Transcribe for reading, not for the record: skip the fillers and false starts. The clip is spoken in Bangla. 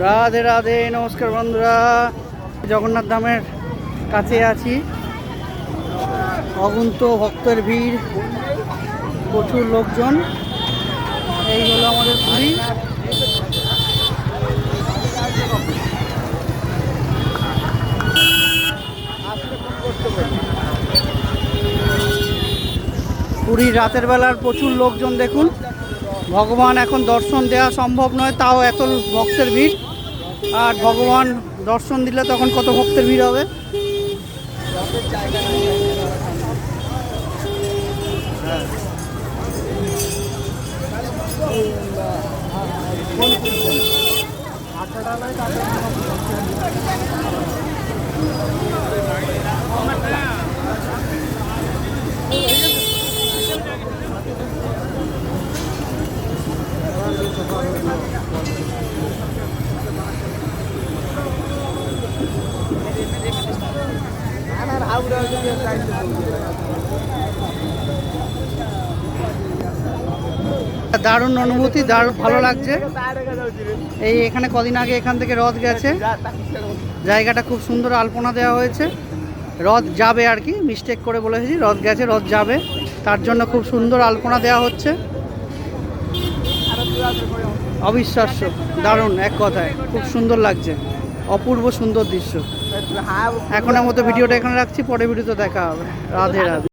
রাধে রাধে, নমস্কার বন্ধুরা। জগন্নাথ ধামের কাছে আছি। অগুন্ত ভক্তের ভিড়, প্রচুর লোকজন। এই হলো আমাদের পুরী। পুরীর রাতের বেলার প্রচুর লোকজন দেখুন। ভগবান এখন দর্শন দেওয়া সম্ভব নয়, তাও এত ভক্তের ভিড়। আর ভগবান দর্শন দিলে তখন কত ভক্তের ভিড় হবে। দারুণ অনুভূতি, দারুণ ভালো লাগছে। এই এখানে কদিন আগে এখান থেকে রথ গেছে, জায়গাটা খুব সুন্দর, আলপনা দেওয়া হয়েছে। রথ যাবে আর কি, মিস্টেক করে বলেছি, রথ গেছে, রথ যাবে, তার জন্য খুব সুন্দর আলপনা দেওয়া হচ্ছে। অবিশ্বাস্য, দারুণ, এক কথায় খুব সুন্দর লাগছে, অপূর্ব সুন্দর দৃশ্য। এখনের মতো ভিডিওটা এখানে রাখছি, পরে ভিডিওতে দেখা হবে। রাধে রাধে।